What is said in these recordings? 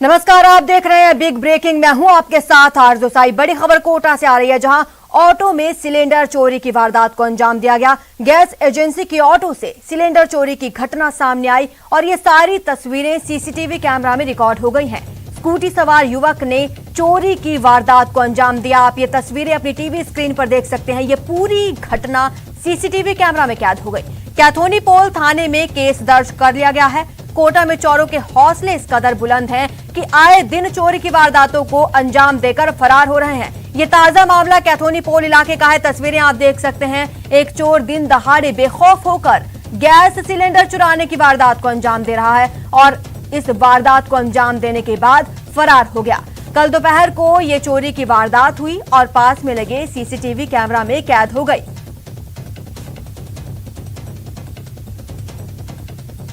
नमस्कार, आप देख रहे हैं बिग ब्रेकिंग। मैं हूं आपके साथ आरजू साई। बड़ी खबर कोटा से आ रही है, जहां ऑटो में सिलेंडर चोरी की वारदात को अंजाम दिया गया। गैस एजेंसी की ऑटो से सिलेंडर चोरी की घटना सामने आई और ये सारी तस्वीरें सीसीटीवी कैमरा में रिकॉर्ड हो गई हैं। स्कूटी सवार युवक ने चोरी की वारदात को अंजाम दिया। आप ये तस्वीरें अपनी टीवी स्क्रीन पर देख सकते हैं। ये पूरी घटना सीसीटीवी कैमरा में कैद हो गई। कैथोनी पोल थाने में केस दर्ज कर लिया गया है। कोटा में चोरों के हौसले इस कदर बुलंद हैं कि आए दिन चोरी की वारदातों को अंजाम देकर फरार हो रहे हैं। ये ताजा मामला कैथोनी पोल इलाके का है। तस्वीरें आप देख सकते हैं। एक चोर दिन दहाड़े बेखौफ होकर गैस सिलेंडर चुराने की वारदात को अंजाम दे रहा है और इस वारदात को अंजाम देने के बाद फरार हो गया। कल दोपहर को ये चोरी की वारदात हुई और पास में लगे सीसीटीवी कैमरा में कैद हो गई।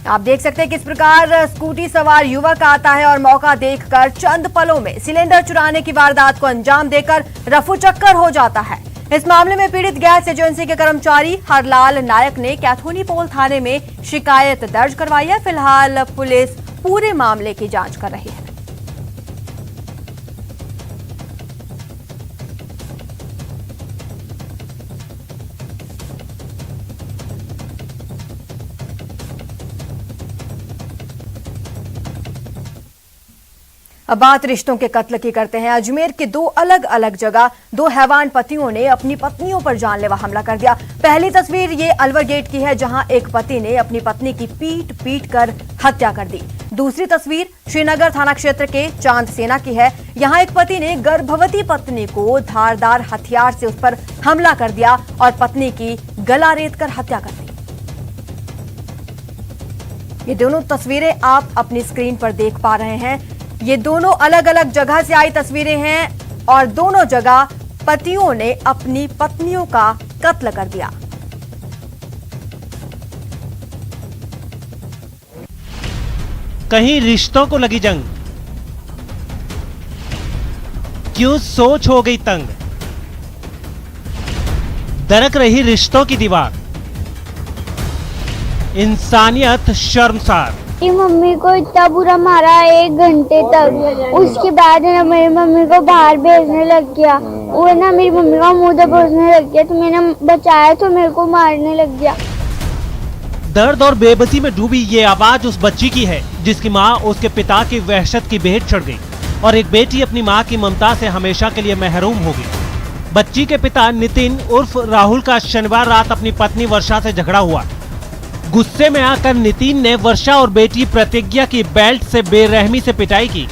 आप देख सकते हैं किस प्रकार स्कूटी सवार युवक आता है और मौका देखकर चंद पलों में सिलेंडर चुराने की वारदात को अंजाम देकर रफूचक्कर हो जाता है। इस मामले में पीड़ित गैस एजेंसी के कर्मचारी हरलाल नायक ने कैथोनी पोल थाने में शिकायत दर्ज करवाई है। फिलहाल पुलिस पूरे मामले की जांच कर रही है। अब बात रिश्तों के कत्ल की करते हैं। अजमेर के दो अलग अलग जगह दो हैवान पतियों ने अपनी पत्नियों पर जानलेवा हमला कर दिया। पहली तस्वीर ये अलवर गेट की है, जहां एक पति ने अपनी पत्नी की पीट कर हत्या कर दी। दूसरी तस्वीर श्रीनगर थाना क्षेत्र के चांद सेना की है। यहां एक पति ने गर्भवती पत्नी को धारदार हथियार से उस पर हमला कर दिया और पत्नी की गला रेत कर हत्या कर दी। ये दोनों तस्वीरें आप अपनी स्क्रीन पर देख पा रहे हैं। ये दोनों अलग अलग जगह से आई तस्वीरें हैं और दोनों जगह पतियों ने अपनी पत्नियों का कत्ल कर दिया। कहीं रिश्तों को लगी जंग, क्यों सोच हो गई तंग, दरक रही रिश्तों की दीवार, इंसानियत शर्मसार। मम्मी को इतना बुरा मारा 1 घंटे तक। उसके बाद ना मेरी मम्मी को बाहर भेजने लग गया। वो ना मेरी मम्मी का मुंह दबोचने लग गया, तो मैंने बचाया तो मेरे को मारने लग गया। दर्द और बेबसी में डूबी ये आवाज उस बच्ची की है जिसकी माँ उसके पिता की वहशत की भेंट चढ़ गई और एक बेटी अपनी माँ की ममता से हमेशा के लिए महरूम हो गई। बच्ची के पिता नितिन उर्फ राहुल का शनिवार रात अपनी पत्नी वर्षा से झगड़ा हुआ। गुस्से में आकर नितिन ने वर्षा और बेटी प्रतिज्ञा की बेल्ट से बेरहमी से पिटाई की,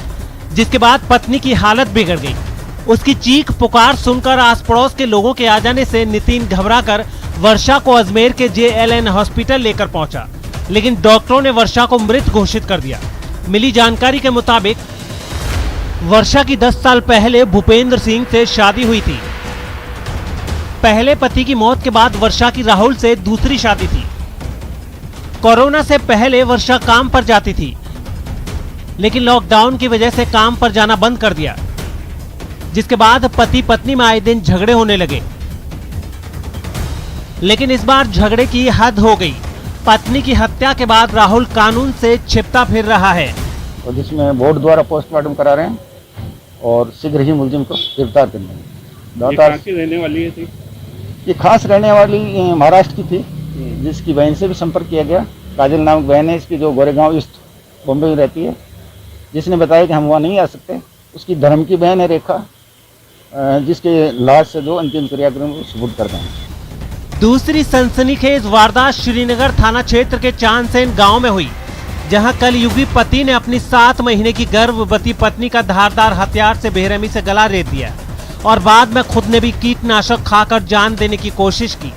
जिसके बाद पत्नी की हालत बिगड़ गई। उसकी चीख पुकार सुनकर आस पड़ोस के लोगों के आ जाने से नितिन घबराकर वर्षा को अजमेर के JLN हॉस्पिटल लेकर पहुंचा, लेकिन डॉक्टरों ने वर्षा को मृत घोषित कर दिया। मिली जानकारी के मुताबिक वर्षा की 10 साल पहले भूपेंद्र सिंह से शादी हुई थी। पहले पति की मौत के बाद वर्षा की राहुल से दूसरी शादी थी। कोरोना से पहले वर्षा काम पर जाती थी, लेकिन लॉकडाउन की वजह से काम पर जाना बंद कर दिया, जिसके बाद पति पत्नी में आए दिन झगड़े होने लगे। लेकिन इस बार झगड़े की हद हो गई। पत्नी की हत्या के बाद राहुल कानून से छिपता फिर रहा है और जिसमें बोर्ड द्वारा पोस्टमार्टम करा रहे हैं और शीघ्र ही मुलजिम को गिरफ्तार करेंगे। रहने वाली है थी? ये खास रहने वाली महाराष्ट्र की थी, जिसकी बहन से भी संपर्क किया गया। काजल नामक बहन है इसकी, जो गोरेगांव ईस्ट बॉम्बे में रहती है, जिसने बताया कि हम वहाँ नहीं आ सकते। उसकी धर्म की बहन है रेखा, जिसके लाश से जो अंतिम क्रियाक्रम को सुपुर्द कर दें। दूसरी सनसनीखेज वारदात श्रीनगर थाना क्षेत्र के चांदसेन गांव में हुई, जहां कल युगी पति ने अपनी 7 महीने की गर्भवती पत्नी का धारदार हथियार से बेरहमी से गला रेत दिया और बाद में खुद ने भी कीटनाशक खाकर जान देने की कोशिश की।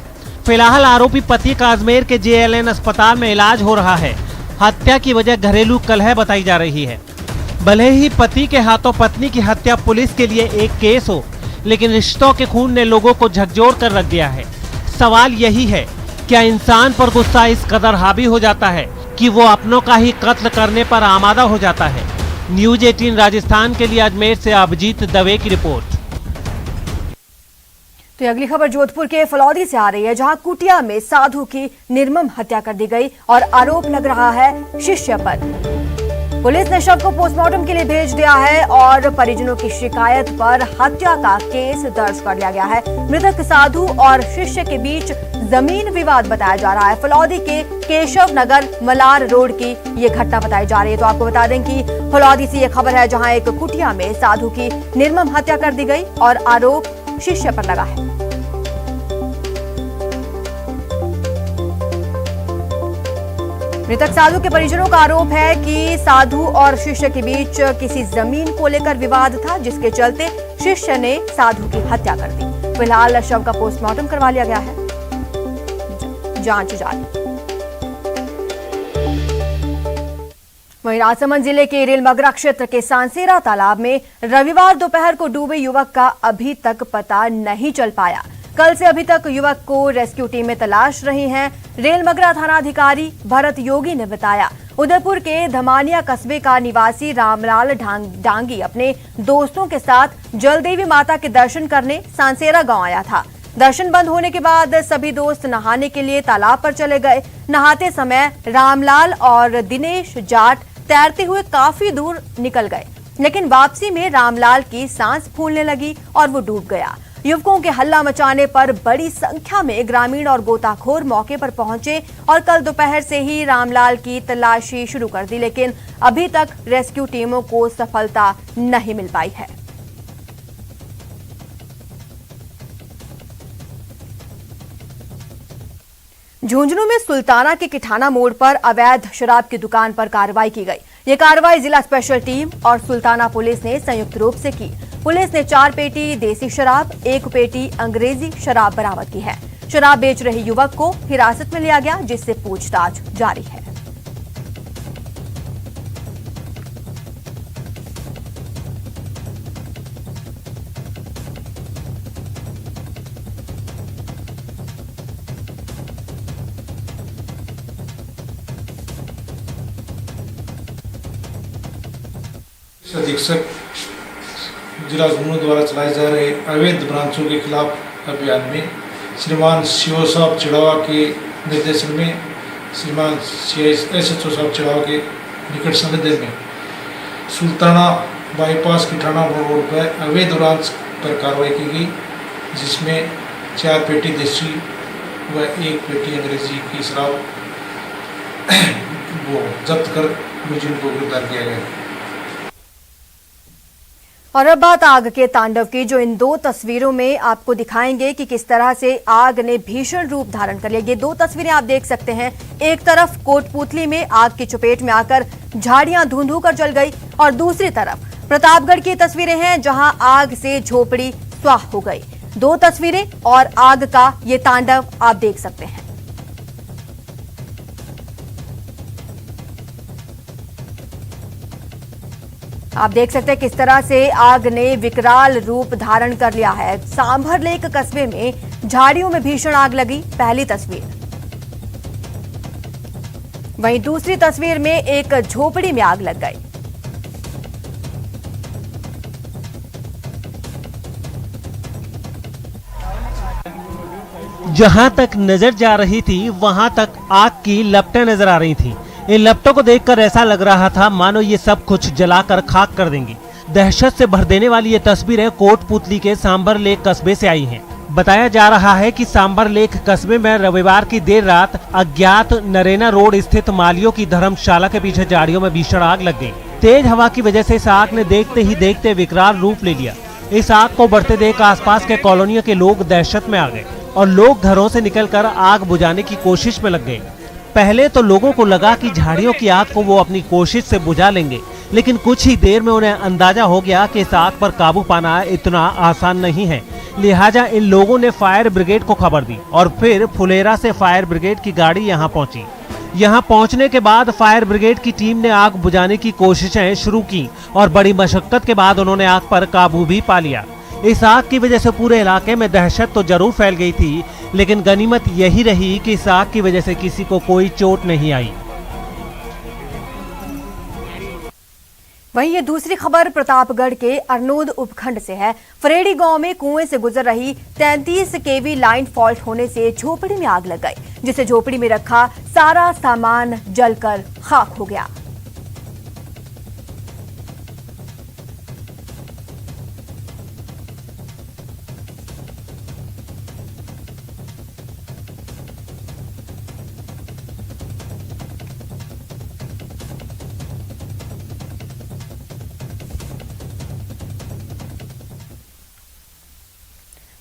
फिलहाल आरोपी पति का अजमेर के JLN अस्पताल में इलाज हो रहा है। हत्या की वजह घरेलू कलह बताई जा रही है। भले ही पति के हाथों पत्नी की हत्या पुलिस के लिए एक केस हो, लेकिन रिश्तों के खून ने लोगों को झकझोर कर रख दिया है। सवाल यही है, क्या इंसान पर गुस्सा इस कदर हावी हो जाता है कि वो अपनों का ही कत्ल करने पर आमादा हो जाता है? न्यूज 18 राजस्थान के लिए अजमेर से अभिजीत दवे की रिपोर्ट। तो अगली खबर जोधपुर के फलौदी से आ रही है, जहां कुटिया में साधु की निर्मम हत्या कर दी गई और आरोप लग रहा है शिष्य पर। पुलिस ने शव को पोस्टमार्टम के लिए भेज दिया है और परिजनों की शिकायत पर हत्या का केस दर्ज कर लिया गया है। मृतक साधु और शिष्य के बीच जमीन विवाद बताया जा रहा है। फलौदी के केशव नगर मलार रोड की ये घटना बताई जा रही है। तो आपको बता दें कि फलौदी से ये खबर है, जहां एक कुटिया में साधु की निर्मम हत्या कर दी गई और आरोप शिष्य पर लगा है। मृतक साधु के परिजनों का आरोप है कि साधु और शिष्य के बीच किसी जमीन को लेकर विवाद था, जिसके चलते शिष्य ने साधु की हत्या कर दी। फिलहाल शव का पोस्टमार्टम करवा लिया गया है, जांच जारी। वहीं राजसमंद जिले के रेलमगरा क्षेत्र के सांसेरा तालाब में रविवार दोपहर को डूबे युवक का अभी तक पता नहीं चल पाया। कल से अभी तक युवक को रेस्क्यू टीमें तलाश रही हैं। रेलमगरा थानाधिकारी भरत योगी ने बताया, उदयपुर के धमानिया कस्बे का निवासी रामलाल डांगी अपने दोस्तों के साथ जलदेवी माता के दर्शन करने सांसेरा गांव आया था। दर्शन बंद होने के बाद सभी दोस्त नहाने के लिए तालाब पर चले गए। नहाते समय रामलाल और दिनेश जाट तैरते हुए काफी दूर निकल गए, लेकिन वापसी में रामलाल की सांस फूलने लगी और वो डूब गया। युवकों के हल्ला मचाने पर बड़ी संख्या में ग्रामीण और गोताखोर मौके पर पहुंचे और कल दोपहर से ही रामलाल की तलाशी शुरू कर दी, लेकिन अभी तक रेस्क्यू टीमों को सफलता नहीं मिल पाई है। झुंझुनू में सुल्ताना के किठाना मोड़ पर अवैध शराब की दुकान पर कार्रवाई की गई। ये कार्रवाई जिला स्पेशल टीम और सुल्ताना पुलिस ने संयुक्त रूप से की। पुलिस ने 4 पेटी देसी शराब, 1 पेटी अंग्रेजी शराब बरामद की है। शराब बेच रहे युवक को हिरासत में लिया गया, जिससे पूछताछ जारी है। अधीक्षक जिला झुंझुनू द्वारा चलाए जा रहे अवैध ब्रांचों के खिलाफ अभियान में श्रीमान सीओ साहब चिड़ावा के निर्देशन में श्रीमान SHO साहब चिड़ावा के निकट संवेदन में सुल्ताना बाईपास किठाना रोड पर अवैध ब्रांच पर कार्रवाई की गई, जिसमें 4 पेटी देसी व 1 पेटी अंग्रेजी की शराब वो जब्त कर मुलजिम को गिरफ्तार किया गया। और अब बात आग के तांडव की, जो इन 2 तस्वीरों में आपको दिखाएंगे कि किस तरह से आग ने भीषण रूप धारण कर लिया। ये 2 तस्वीरें आप देख सकते हैं। एक तरफ कोटपूतली में आग की चपेट में आकर झाड़ियां धुंधु कर जल गई और दूसरी तरफ प्रतापगढ़ की तस्वीरें हैं, जहां आग से झोपड़ी स्वाह हो गई। 2 तस्वीरें और आग का ये तांडव आप देख सकते हैं। आप देख सकते हैं किस तरह से आग ने विकराल रूप धारण कर लिया है। सांभर लेक कस्बे में झाड़ियों में भीषण आग लगी, पहली तस्वीर। वहीं दूसरी तस्वीर में एक झोपड़ी में आग लग गई। जहां तक नजर जा रही थी, वहां तक आग की लपटें नजर आ रही थी। इन लपटों को देखकर ऐसा लग रहा था मानो ये सब कुछ जलाकर खाक कर देंगी। दहशत से भर देने वाली ये तस्वीरें कोटपूतली के सांबर लेक कस्बे से आई हैं। बताया जा रहा है कि सांबर लेक कस्बे में रविवार की देर रात अज्ञात नरेना रोड स्थित मालियों की धर्मशाला के पीछे झाड़ियों में भीषण आग लग गई। तेज हवा की वजह से इस आग ने देखते ही देखते विकराल रूप ले लिया। इस आग को बढ़ते देख आसपास के कॉलोनियों के लोग दहशत में आ गए और लोग घरों से निकलकर आग बुझाने की कोशिश में लग गए। पहले तो लोगों को लगा कि झाड़ियों की आग को वो अपनी कोशिश से बुझा लेंगे, लेकिन कुछ ही देर में उन्हें अंदाजा हो गया कि इस आग पर काबू पाना इतना आसान नहीं है। लिहाजा इन लोगों ने फायर ब्रिगेड को खबर दी और फिर फुलेरा से फायर ब्रिगेड की गाड़ी यहां पहुंची। यहां पहुंचने के बाद फायर ब्रिगेड की टीम ने आग बुझाने की कोशिशें शुरू की और बड़ी मशक्कत के बाद उन्होंने आग पर काबू भी पा लिया। इस आग की वजह से पूरे इलाके में दहशत तो जरूर फैल गई थी, लेकिन गनीमत यही रही कि इस आग की वजह से किसी को कोई चोट नहीं आई। वहीं ये दूसरी खबर प्रतापगढ़ के अरनोद उपखंड से है। फरेड़ी गांव में कुएं से गुजर रही 33 kV लाइन फॉल्ट होने से झोपड़ी में आग लग गई, जिससे झोपड़ी में रखा सारा सामान जलकर खाक हो गया।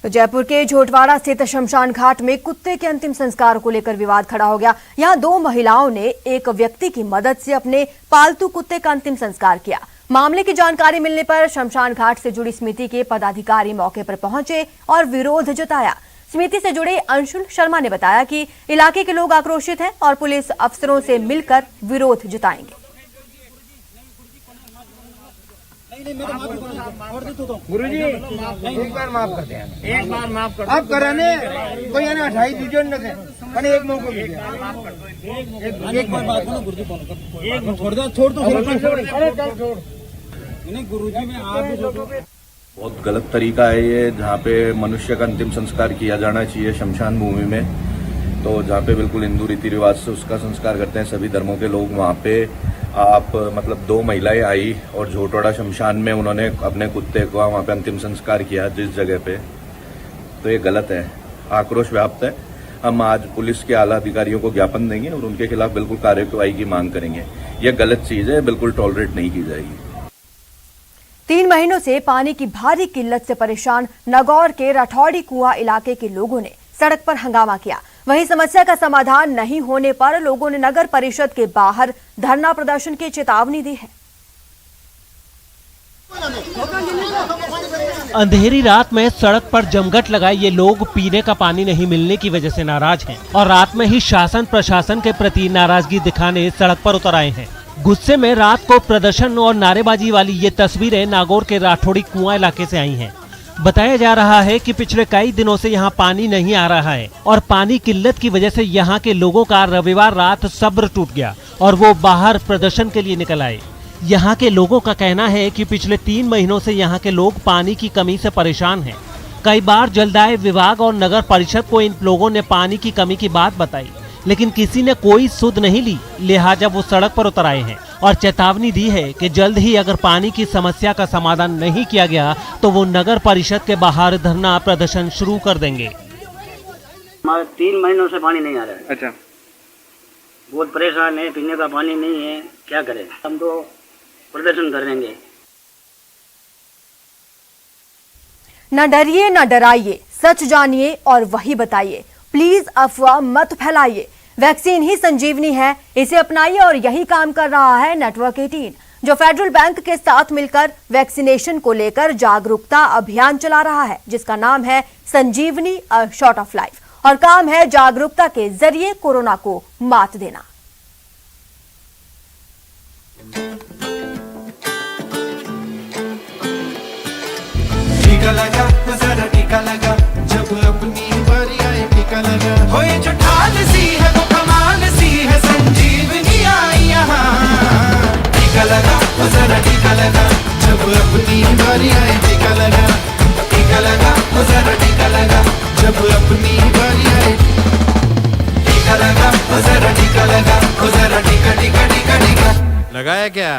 तो जयपुर के झोटवाड़ा स्थित शमशान घाट में कुत्ते के अंतिम संस्कार को लेकर विवाद खड़ा हो गया। यहां दो महिलाओं ने एक व्यक्ति की मदद से अपने पालतू कुत्ते का अंतिम संस्कार किया। मामले की जानकारी मिलने पर शमशान घाट से जुड़ी समिति के पदाधिकारी मौके पर पहुंचे और विरोध जताया। समिति से जुड़े अंशुल शर्मा ने बताया कि इलाके के लोग आक्रोशित हैं और पुलिस अफसरों से मिलकर विरोध जताएंगे। गुरुजी एक बार माफ कर दें, एक बार माफ कर आप कराने कोई है ना 28 डिवीजन न थे मैंने एक मौका दिया एक बार बात करो गुरुजी एक छोड़ दो छोड़ दो नहीं गुरुजी में आप भी बहुत गलत तरीका है ये, जहाँ पे मनुष्य का अंतिम संस्कार किया जाना चाहिए शमशान भूमि में, तो जहाँ पे बिल्कुल हिंदू रीति रिवाज से उसका संस्कार करते हैं सभी धर्मों के लोग। वहाँ पे आप मतलब दो महिलाएं आई और झोटवाड़ा शमशान में उन्होंने अपने कुत्ते का वहाँ पे अंतिम संस्कार किया जिस जगह पे, तो ये गलत है, आक्रोश व्याप्त है। हम आज पुलिस के आला अधिकारियों को ज्ञापन देंगे और उनके खिलाफ बिल्कुल कार्रवाई की मांग करेंगे। ये गलत चीज है, बिल्कुल टॉलरेट नहीं की जाएगी। 3 महीनों से पानी की भारी किल्लत से परेशान नागौर के राठौड़ी कुआं इलाके के लोगों ने सड़क पर हंगामा किया। वहीं समस्या का समाधान नहीं होने पर लोगों ने नगर परिषद के बाहर धरना प्रदर्शन की चेतावनी दी है। अंधेरी रात में सड़क पर जमघट लगाए ये लोग पीने का पानी नहीं मिलने की वजह से नाराज हैं और रात में ही शासन प्रशासन के प्रति नाराजगी दिखाने सड़क पर उतर आए हैं। गुस्से में रात को प्रदर्शन और नारेबाजी वाली ये तस्वीरें नागौर के राठौड़ी कुआं इलाके से आई हैं। बताया जा रहा है कि पिछले कई दिनों से यहाँ पानी नहीं आ रहा है और पानी किल्लत की वजह से यहाँ के लोगों का रविवार रात सब्र टूट गया और वो बाहर प्रदर्शन के लिए निकल आए। यहाँ के लोगों का कहना है कि पिछले 3 महीनों से यहाँ के लोग पानी की कमी से परेशान हैं। कई बार जलदाय विभाग और नगर परिषद को इन लोगों ने पानी की कमी की बात बताई, लेकिन किसी ने कोई सुध नहीं ली। लिहाजा वो सड़क पर उतर आए हैं और चेतावनी दी है कि जल्द ही अगर पानी की समस्या का समाधान नहीं किया गया तो वो नगर परिषद के बाहर धरना प्रदर्शन शुरू कर देंगे। 3 महीनों से पानी नहीं आ रहा है। अच्छा, बहुत परेशान है, पीने का पानी नहीं है, क्या करें। हम तो प्रदर्शन कर देंगे। न डरिए न डराइए, सच जानिए और वही बताइए। प्लीज अफवाह मत फैलाइए। वैक्सीन ही संजीवनी है, इसे अपनाइए और यही काम कर रहा है नेटवर्क 18, जो फेडरल बैंक के साथ मिलकर वैक्सीनेशन को लेकर जागरूकता अभियान चला रहा है, जिसका नाम है संजीवनी अ शॉट ऑफ लाइफ और काम है जागरूकता के जरिए कोरोना को मात देना। टीका लगा जरा टीका लगा, जब अपनी बारी आए टीका लगा। हो ये जो ढाल सी है वो कमाल सी है, संजीवनी आई यहाँ। टीका लगा जरा टीका लगा, जब अपनी बारी आए टीका लगा। टीका लगा जरा टीका लगा, जब अपनी बारी आए टीका लगा। जरा टीका लगा, जरा टीका टीका टीका टीका लगाया क्या।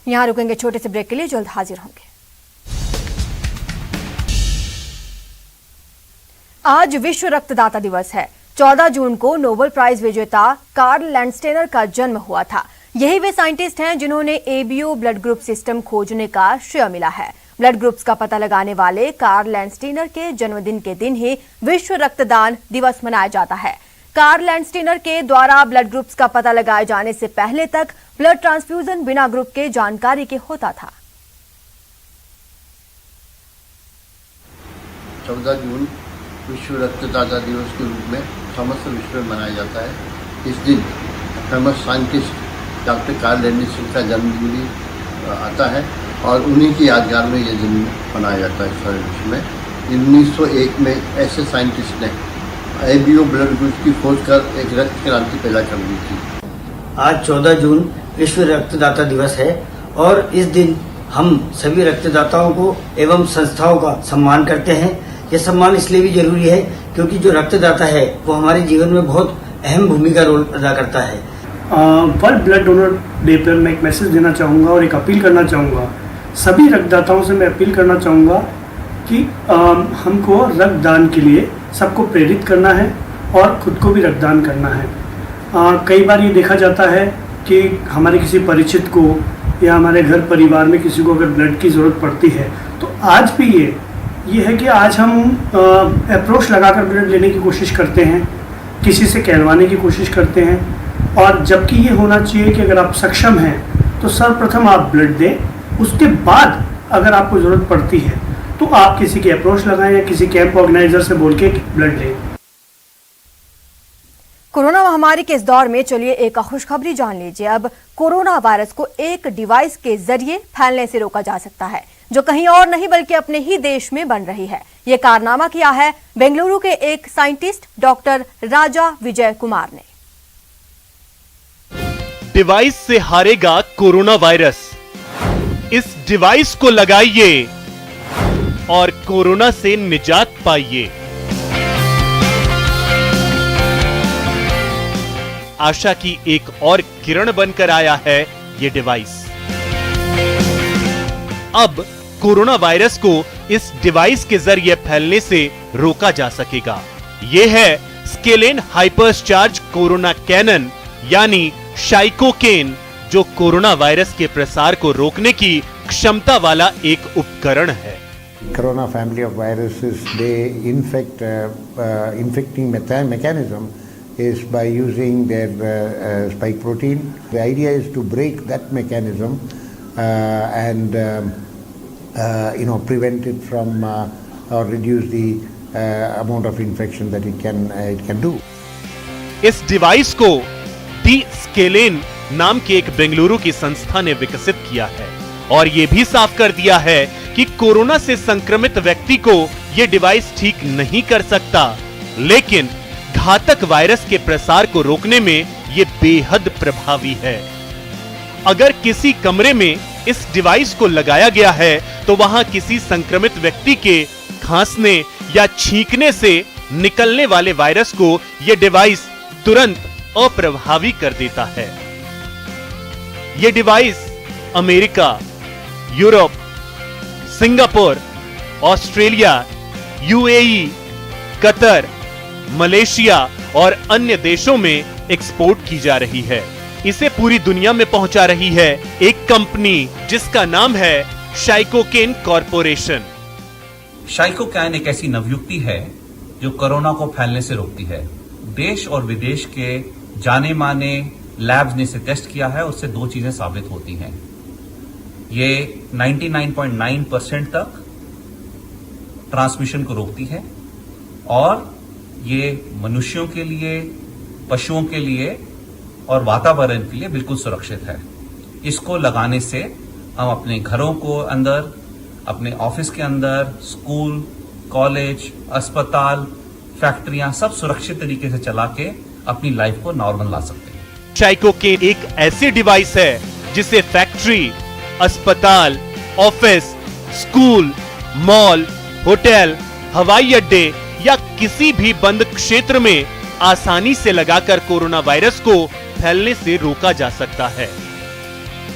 यहां रुकेंगे छोटे से ब्रेक के लिए, जल्द हाजिर होंगे। आज विश्व रक्तदाता दिवस है। 14 जून को नोबेल प्राइज विजेता कार्ल लैंडस्टेनर का जन्म हुआ था। यही वे साइंटिस्ट हैं जिन्होंने एबीओ ब्लड ग्रुप सिस्टम खोजने का श्रेय मिला है। ब्लड ग्रुप्स का पता लगाने वाले कार्ल लैंडस्टेनर के जन्मदिन के दिन ही विश्व रक्तदान दिवस मनाया जाता है। कार्ल लैंडस्टेनर के द्वारा ब्लड ग्रुप्स का पता लगाए जाने से पहले तक ब्लड ट्रांसफ्यूजन बिना ग्रुप के जानकारी के होता था। 14 जून विश्व रक्तदाता दिवस के रूप में समस्त विश्व में मनाया जाता है। इस दिन famous scientist doctor Karl Landsteiner का जन्मदिन भी आता है और उन्हीं की यादगार में यह दिन मनाया जाता है सारे विश्व में। 1901 में ऐसे साइंटिस्ट ने एबीओ ब्लड ग्रुप की खोज कर एक रक्त क्रांति पैदा कर दी थी। आज 14 जून विश्व रक्तदाता दिवस है और इस दिन हम सभी रक्तदाताओं को एवं संस्थाओं का सम्मान करते हैं। यह सम्मान इसलिए भी जरूरी है क्योंकि जो रक्तदाता है वो हमारे जीवन में बहुत अहम भूमिका रोल अदा करता है। वर्ल्ड ब्लड डोनर डे पर मैं एक मैसेज देना चाहूँगा और एक अपील करना चाहूँगा। सभी रक्तदाताओं से मैं अपील करना चाहूँगा कि हमको रक्तदान के लिए सबको प्रेरित करना है और खुद को भी रक्तदान करना है। कई बार ये देखा जाता है कि हमारे किसी परिचित को या हमारे घर परिवार में किसी को अगर ब्लड की ज़रूरत पड़ती है तो आज भी ये ये है कि आज हम अप्रोच लगाकर ब्लड लेने की कोशिश करते हैं, किसी से कहलवाने की कोशिश करते हैं, और जबकि ये होना चाहिए कि अगर आप सक्षम हैं तो सर्वप्रथम आप ब्लड दें, उसके बाद अगर आपको ज़रूरत पड़ती है तो आप किसी की अप्रोच लगाएं या किसी कैंप ऑर्गेनाइजर से बोल के ब्लड लें। कोरोना महामारी के इस दौर में चलिए एक खुशखबरी जान लीजिए। अब कोरोना वायरस को एक डिवाइस के जरिए फैलने से रोका जा सकता है, जो कहीं और नहीं बल्कि अपने ही देश में बन रही है। ये कारनामा किया है बेंगलुरु के एक साइंटिस्ट डॉक्टर राजा विजय कुमार ने। डिवाइस से हारेगा कोरोना वायरस। इस डिवाइस को लगाइए और कोरोना से निजात पाइए। आशा की एक और किरण बनकर आया है ये डिवाइस। अब कोरोना वायरस को इस डिवाइस के जरिए फैलने से रोका जा सकेगा। यह है स्केलेन हाइपरचार्ज कोरोना कैनन यानी शाइकोकेन, जो कोरोना वायरस के प्रसार को रोकने की क्षमता वाला एक उपकरण है। Corona family of viruses, they infect, infecting mechanism is by using their spike protein. The idea is to break that mechanism and prevent it from or reduce the amount of infection that it can do. इस device को दी scalene नाम के एक बेंगलुरु की संस्था ने विकसित किया है और यह भी साफ कर दिया है कि कोरोना से संक्रमित व्यक्ति को यह डिवाइस ठीक नहीं कर सकता, लेकिन घातक वायरस के प्रसार को रोकने में यह बेहद प्रभावी है। अगर किसी कमरे में इस डिवाइस को लगाया गया है तो वहां किसी संक्रमित व्यक्ति के खांसने या छींकने से निकलने वाले वायरस को यह डिवाइस तुरंत अप्रभावी कर देता है। यह device America, Europe, Singapore, Australia, UAE, Qatar, Malaysia और अन्य देशों में एक्सपोर्ट की जा रही है। इसे पूरी दुनिया में पहुंचा रही है एक कंपनी जिसका नाम है शाइकोकेन कॉरपोरेशन। शाइकोकैन एक ऐसी नवयुक्ति है जो कोरोना को फैलने से रोकती है। देश और विदेश के जाने माने लैब्स ने इसे टेस्ट किया है, उससे दो चीजें साबित होती हैं। ये 99.9% तक ट्रांसमिशन को रोकती है और ये मनुष्यों के लिए, पशुओं के लिए और वातावरण के लिए बिल्कुल सुरक्षित है। इसको लगाने से हम अपने घरों को अंदर, अपने ऑफिस के अंदर, स्कूल, कॉलेज, अस्पताल, फैक्ट्रियां सब सुरक्षित तरीके से चला के अपनी लाइफ को नॉर्मल ला सकते हैं। शाइकोकेन एक ऐसी डिवाइस है जिसे फैक्ट्री, अस्पताल, ऑफिस, स्कूल, मॉल, होटल, हवाई अड्डे या किसी भी बंद क्षेत्र में आसानी से लगाकर कोरोना वायरस को फैलने से रोका जा सकता है।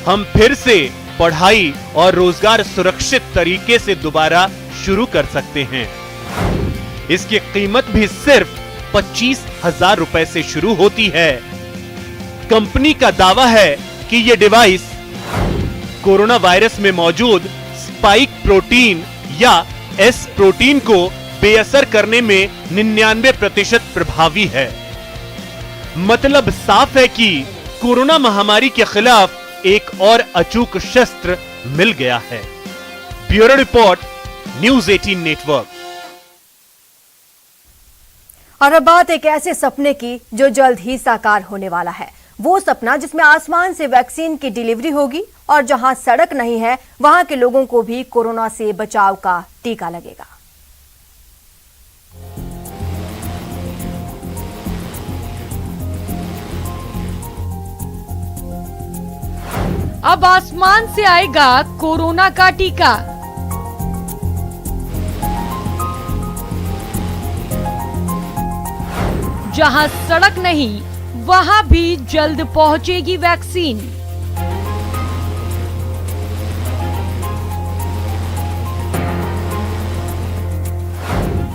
हम फिर से पढ़ाई और रोजगार सुरक्षित तरीके से दोबारा शुरू कर सकते हैं। इसकी कीमत भी सिर्फ 25,000 रुपए से शुरू होती है। कंपनी का दावा है कि यह डिवाइस कोरोना वायरस में मौजूद स्पाइक प्रोटीन या एस प्रोटीन को बेअसर करने में 99% प्रभावी है। मतलब साफ है कि कोरोना महामारी के खिलाफ एक और अचूक शस्त्र मिल गया है। Bureau report, news 18 network. और अब बात एक ऐसे सपने की जो जल्द ही साकार होने वाला है। वो सपना जिसमें आसमान से वैक्सीन की डिलीवरी होगी और जहां सड़क नहीं है वहां के लोगों को भी कोरोना से बचाव का टीका लगेगा। अब आसमान से आएगा कोरोना का टीका। जहां सड़क नहीं वहां भी जल्द पहुंचेगी वैक्सीन।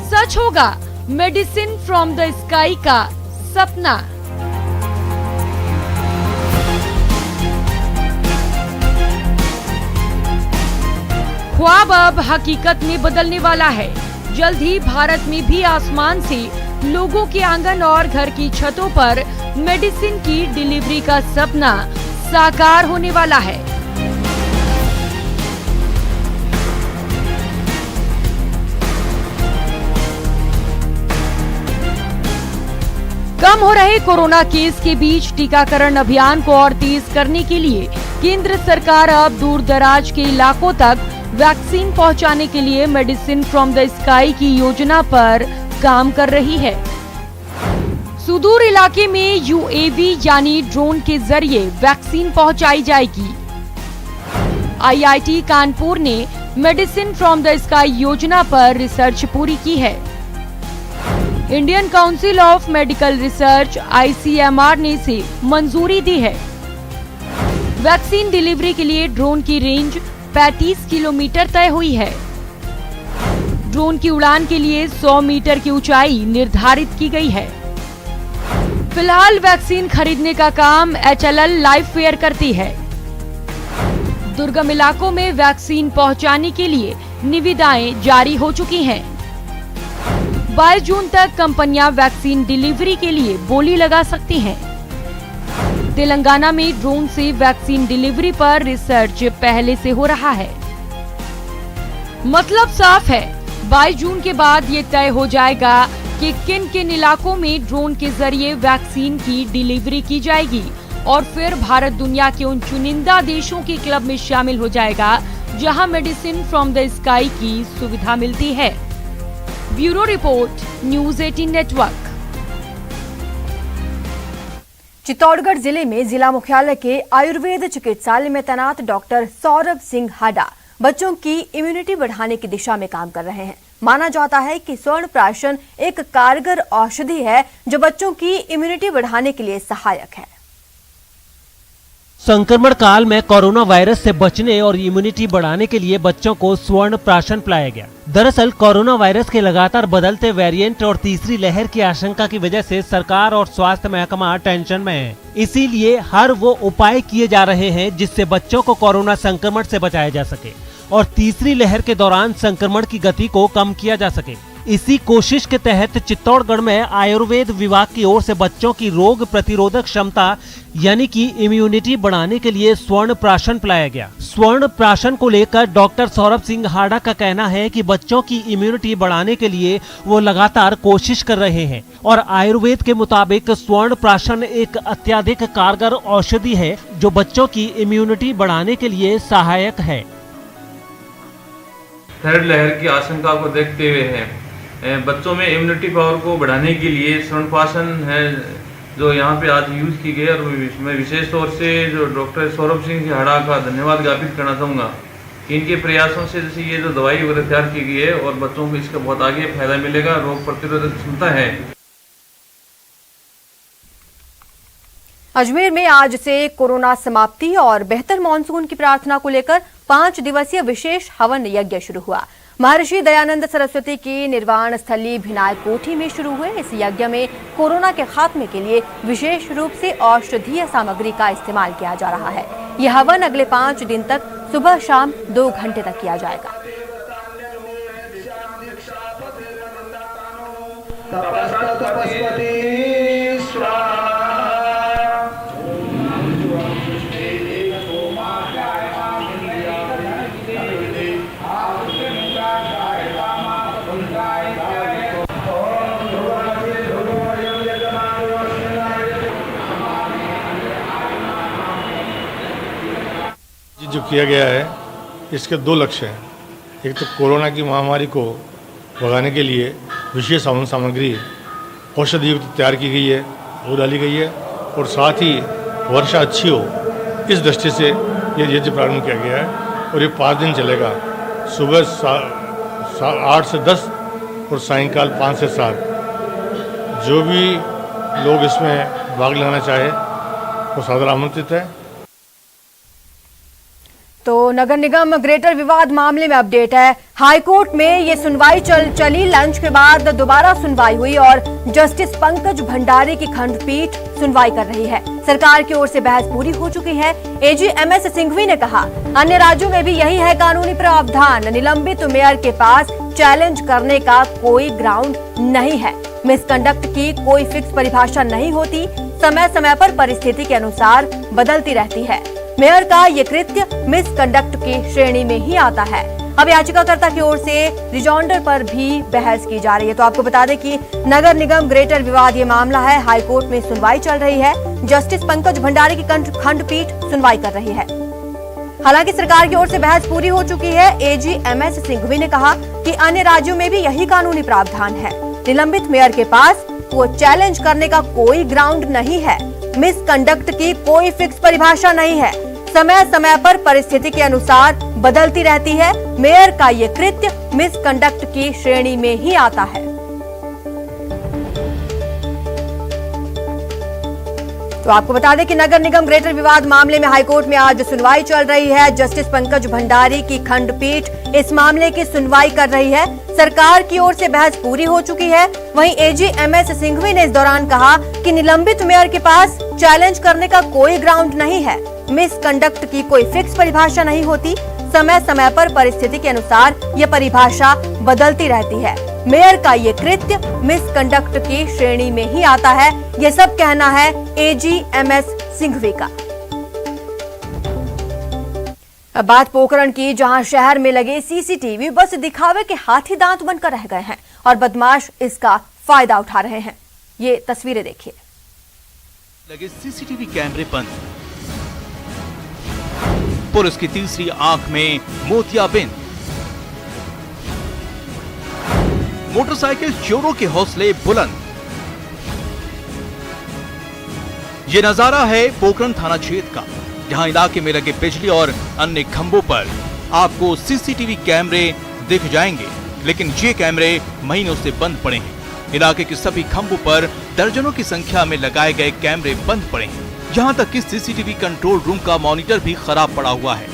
सच होगा मेडिसिन फ्रॉम द स्काई का सपना। ख्वाब अब हकीकत में बदलने वाला है। जल्द ही भारत में भी आसमान से लोगों के आंगन और घर की छतों पर मेडिसिन की डिलीवरी का सपना साकार होने वाला है। कम हो रहे कोरोना केस के बीच टीकाकरण अभियान को और तेज करने के लिए केंद्र सरकार अब दूर दराज के इलाकों तक वैक्सीन पहुंचाने के लिए मेडिसिन फ्रॉम द स्काई की योजना पर काम कर रही है। सुदूर इलाके में यूएवी यानी ड्रोन के जरिए वैक्सीन पहुंचाई जाएगी। आईआईटी कानपुर ने मेडिसिन फ्रॉम द स्काई योजना पर रिसर्च पूरी की है। Indian council of medical research ICMR ने इसे मंजूरी दी है। वैक्सीन डिलीवरी के लिए ड्रोन की रेंज 35 किलोमीटर तय हुई है। ड्रोन की उड़ान के लिए 100 मीटर की ऊंचाई निर्धारित की गई है। फिलहाल वैक्सीन खरीदने का काम HLL लाइफ फेयर करती है। दुर्गम इलाकों में वैक्सीन पहुंचाने के लिए निविदाएं जारी हो चुकी हैं। 22 जून तक कंपनियां वैक्सीन डिलीवरी के लिए बोली लगा सकती हैं। तेलंगाना में ड्रोन से वैक्सीन डिलीवरी पर रिसर्च पहले से हो रहा है। मतलब साफ है, 22 जून के बाद ये तय हो जाएगा कि किन किन इलाकों में ड्रोन के जरिए वैक्सीन की डिलीवरी की जाएगी और फिर भारत दुनिया के उन चुनिंदा देशों के क्लब में शामिल हो जाएगा जहां मेडिसिन फ्रॉम द स्काई की सुविधा मिलती है। Bureau report, news 18 network. Chittorgarh जिले में जिला मुख्यालय के आयुर्वेद चिकित्सालय में तैनात डॉक्टर सौरभ सिंह हाडा बच्चों की इम्यूनिटी बढ़ाने की दिशा में काम कर रहे हैं। माना जाता है कि स्वर्ण प्राशन एक कारगर औषधि है जो बच्चों की इम्यूनिटी बढ़ाने के लिए सहायक है। संक्रमण काल में कोरोना वायरस से बचने और इम्यूनिटी बढ़ाने के लिए बच्चों को स्वर्ण प्राशन पिलाया गया। दरअसल कोरोना वायरस के लगातार बदलते वेरिएंट और तीसरी लहर की आशंका की वजह से सरकार और स्वास्थ्य महकमा टेंशन में है। इसीलिए हर वो उपाय किए जा रहे हैं जिससे बच्चों को कोरोना संक्रमण से बचाया जा सके और तीसरी लहर के दौरान संक्रमण की गति को कम किया जा सके। इसी कोशिश के तहत चित्तौड़गढ़ में आयुर्वेद विभाग की ओर से बच्चों की रोग प्रतिरोधक क्षमता यानी कि इम्यूनिटी बढ़ाने के लिए स्वर्ण प्राशन पिलाया गया। स्वर्ण प्राशन को लेकर डॉक्टर सौरभ सिंह हाडा का कहना है कि बच्चों की इम्यूनिटी बढ़ाने के लिए वो लगातार कोशिश कर रहे हैं और आयुर्वेद के मुताबिक स्वर्ण प्राशन एक अत्यधिक कारगर औषधि है जो बच्चों की इम्यूनिटी बढ़ाने के लिए सहायक है। थर्ड लहर की आशंका को देखते हुए बच्चों में इम्यूनिटी पावर को बढ़ाने के लिए स्वर्ण प्राशन है जो यहाँ पे आज यूज की गई और मैं विशेष तौर से जो डॉक्टर सौरभ सिंह हाडा का धन्यवाद ज्ञापित करना चाहूँगा कि इनके प्रयासों से जैसे ये जो दवाई वगैरह तैयार की गई है और बच्चों को इसका बहुत आगे फायदा मिलेगा, रोग प्रतिरोधक क्षमता है। अजमेर में आज से कोरोना समाप्ति और बेहतर मानसून की प्रार्थना को लेकर 5 दिवसीय विशेष हवन यज्ञ शुरू हुआ। महर्षि दयानंद सरस्वती की निर्वाण स्थली भिनाय कोठी में शुरू हुए इस यज्ञ में कोरोना के खात्मे के लिए विशेष रूप से औषधीय सामग्री का इस्तेमाल किया जा रहा है। यह हवन अगले 5 दिन तक सुबह शाम 2 घंटे तक किया जाएगा। जो किया गया है इसके 2 लक्ष्य हैं। एक तो कोरोना की महामारी को भगाने के लिए विशेष हवन सामग्री औषधि युक्त तैयार की गई है, वो डाली गई है और साथ ही वर्षा अच्छी हो इस दृष्टि से ये यज्ञ प्रारंभ किया गया है और ये 5 दिन चलेगा। सुबह 8 से 10 और सायंकाल 5 से 7। जो भी लोग इसमें भाग लेना चाहे वो सादर आमंत्रित है। तो नगर निगम ग्रेटर विवाद मामले में अपडेट है। हाईकोर्ट में ये सुनवाई चली। लंच के बाद दोबारा सुनवाई हुई और जस्टिस पंकज भंडारी की खंडपीठ सुनवाई कर रही है। सरकार की ओर से बहस पूरी हो चुकी है। एजी एमएस सिंघवी ने कहा, अन्य राज्यों में भी यही है कानूनी प्रावधान। निलंबित मेयर के पास चैलेंज करने का कोई ग्राउंड नहीं है। मिसकंडक्ट की कोई फिक्स परिभाषा नहीं होती। समय समय पर परिस्थिति के अनुसार बदलती रहती है। मेयर का ये कृत्य मिसकंडक्ट की श्रेणी में ही आता है। अब याचिकाकर्ता की ओर से रिजॉन्डर पर भी बहस की जा रही है। तो आपको बता दें कि नगर निगम ग्रेटर विवाद ये मामला है। हाईकोर्ट में सुनवाई चल रही है। जस्टिस पंकज भंडारी की खंडपीठ सुनवाई कर रही है। हालांकि सरकार की ओर से बहस पूरी हो चुकी है। एजी एमएस सिंघवी ने कहा कि अन्य राज्यों में भी यही कानूनी प्रावधान है। निलंबित मेयर के पास वो चैलेंज करने का कोई ग्राउंड नहीं है। मिसकंडक्ट की कोई फिक्स परिभाषा नहीं है। समय समय पर परिस्थिति के अनुसार बदलती रहती है। मेयर का ये कृत्य मिसकंडक्ट की श्रेणी में ही आता है। तो आपको बता दें कि नगर निगम ग्रेटर विवाद मामले में हाईकोर्ट में आज सुनवाई चल रही है। जस्टिस पंकज भंडारी की खंडपीठ इस मामले की सुनवाई कर रही है। सरकार की ओर से बहस पूरी हो चुकी है। वहीं एजी एमएस सिंघवी ने इस दौरान कहा कि निलंबित मेयर के पास चैलेंज करने का कोई ग्राउंड नहीं है। मिसकंडक्ट की कोई फिक्स परिभाषा नहीं होती। समय समय पर परिस्थिति के अनुसार यह परिभाषा बदलती रहती है। मेयर का ये कृत्य मिसकंडक्ट की श्रेणी में ही आता है। ये सब कहना है एजी एमएस सिंघवी का। अब बात पोखरण की, जहां शहर में लगे सीसीटीवी बस दिखावे के हाथी दांत बनकर रह गए हैं और बदमाश इसका फायदा उठा रहे हैं। ये तस्वीरें देखिए। लगे सीसीटीवी कैमरे बंद, पुलिस की तीसरी आंख में मोतियाबिंद, मोटरसाइकिल चोरों के हौसले बुलंद। ये नजारा है पोखरण थाना क्षेत्र का, जहां इलाके में लगे बिजली और अन्य खंभों पर आपको सीसीटीवी कैमरे दिख जाएंगे, लेकिन ये कैमरे महीनों से बंद पड़े हैं। इलाके के सभी खंभों पर दर्जनों की संख्या में लगाए गए कैमरे बंद पड़े हैं। यहाँ तक कि सीसीटीवी कंट्रोल रूम का मॉनिटर भी खराब पड़ा हुआ है,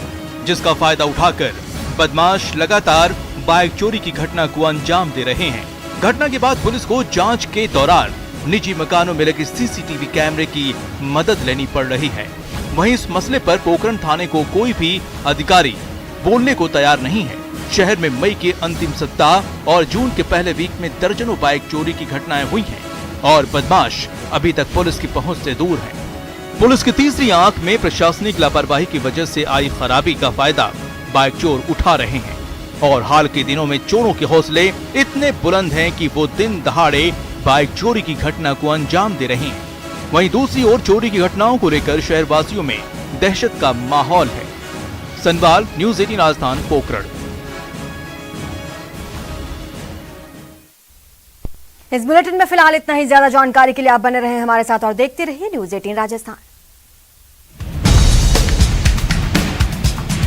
जिसका फायदा उठाकर बदमाश लगातार बाइक चोरी की घटना को अंजाम दे रहे हैं। घटना के बाद पुलिस को जांच के दौरान निजी मकानों में लगे सीसीटीवी कैमरे की मदद लेनी पड़ रही है। वहीं इस मसले पर पोखरण थाने को कोई भी अधिकारी बोलने को तैयार नहीं है। शहर में मई के अंतिम सप्ताह और जून के पहले वीक में दर्जनों बाइक चोरी की घटनाएं हुई हैं और बदमाश अभी तक पुलिस की पहुंच से दूर है। पुलिस की तीसरी आंख में प्रशासनिक लापरवाही की वजह से आई खराबी का फायदा बाइक चोर उठा रहे हैं और हाल के दिनों में चोरों के हौसले इतने बुलंद हैं कि वो दिन दहाड़े बाइक चोरी की घटना को अंजाम दे रहे हैं। वहीं दूसरी ओर चोरी की घटनाओं को लेकर शहरवासियों में दहशत का माहौल है। सनवाल, न्यूज़ 18 राजस्थान, पोखरण। इस बुलेटिन में फिलहाल इतना ही। ज्यादा जानकारी के लिए आप बने रहे हमारे साथ और देखते रहिए न्यूज़ 18 राजस्थान।